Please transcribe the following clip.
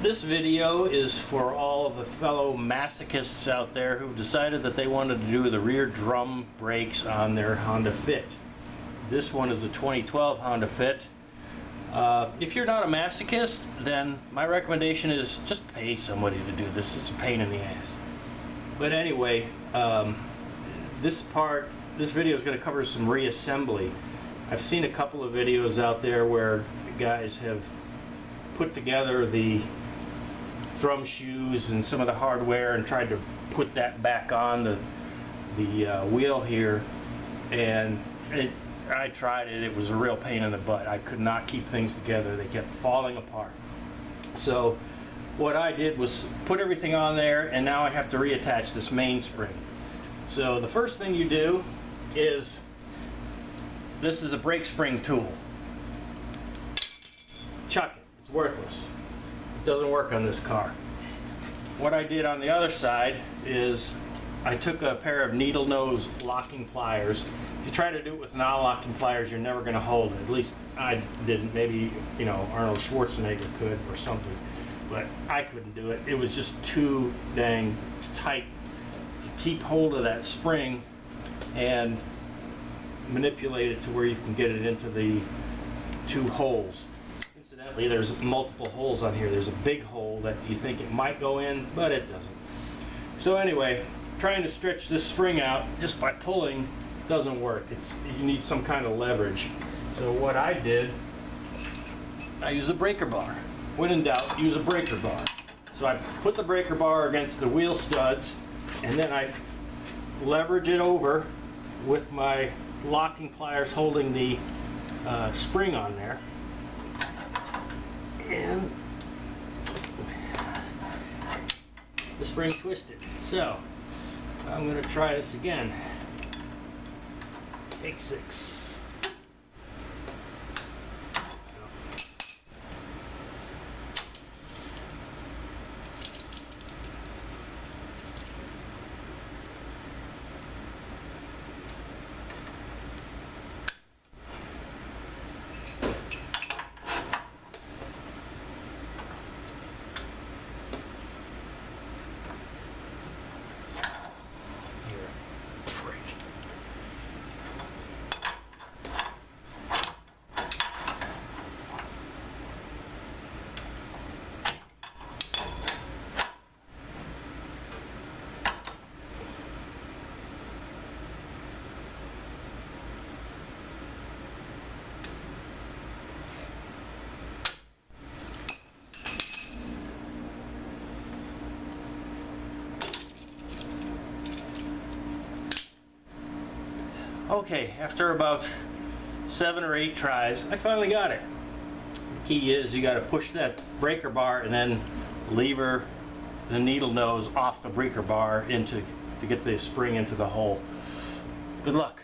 This video is for all of the fellow masochists out there who've decided that they wanted to do the rear drum brakes on their Honda Fit. This one is a 2012 Honda Fit. If you're not a masochist, then my recommendation is just pay somebody to do this. It's a pain in the ass. But anyway, this video is going to cover some reassembly. I've seen a couple of videos out there where guys have put together the drum shoes and some of the hardware and tried to put that back on the wheel here, and I tried it. It was a real pain in the butt. I could not keep things together. They kept falling apart. So what I did was put everything on there, and now I have to reattach this mainspring. So the first thing you do is, this is a brake spring tool. Chuck it. It's worthless. It doesn't work on this car. What I did on the other side is I took a pair of needle nose locking pliers. If you try to do it with non-locking pliers, you're never going to hold it. At least I didn't. Maybe, you know, Arnold Schwarzenegger could or something, but I couldn't do it. It was just too dang tight to keep hold of that spring and manipulate it to where you can get it into the two holes. Incidentally, there's multiple holes on here. There's a big hole that you think it might go in, but it doesn't. So anyway, trying to stretch this spring out just by pulling doesn't work. You need some kind of leverage. So what I did, I use a breaker bar. When in doubt, use a breaker bar. So I put the breaker bar against the wheel studs, and then I leverage it over with my locking pliers holding the spring on there, and the spring twisted. So I'm going to try this again. Take 6. Okay, after about 7 or 8 tries, I finally got it. The key is you got to push that breaker bar and then lever the needle nose off the breaker bar to get the spring into the hole. Good luck.